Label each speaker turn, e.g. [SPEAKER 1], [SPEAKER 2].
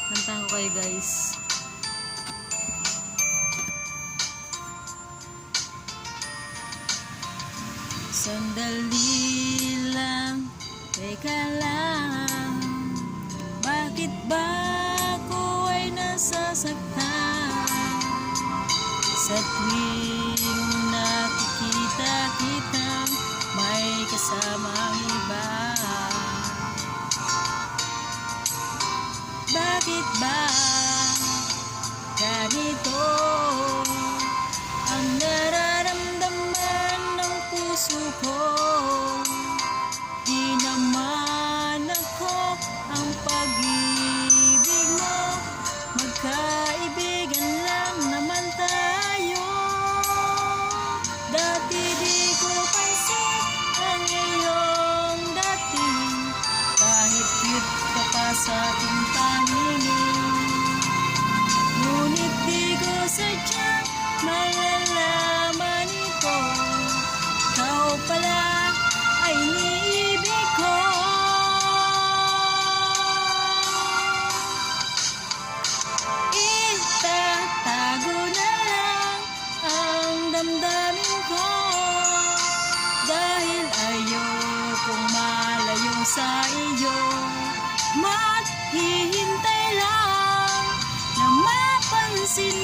[SPEAKER 1] Kantahan ko kayo guys. Sandali lang, teka lang, bakit ba ako ay nasasaktan? Sa tuwing nakikita kitang may kasamang iba, bakit ba ganito ang nararamdaman ng puso ko? Di naman ako ang pag-ibig mo, magkaibigan lang naman tayo. Dati di ko pansin ang iyong dating, kahit cute ka pa sa aking paningin. Ngunit di ko sadyang malalaman ito, ikaw pala ay iniibig ko. Itatago na lang ang damdamin ko, dahil ayokong malayo sa iyo. Maghihintay lang na mapansin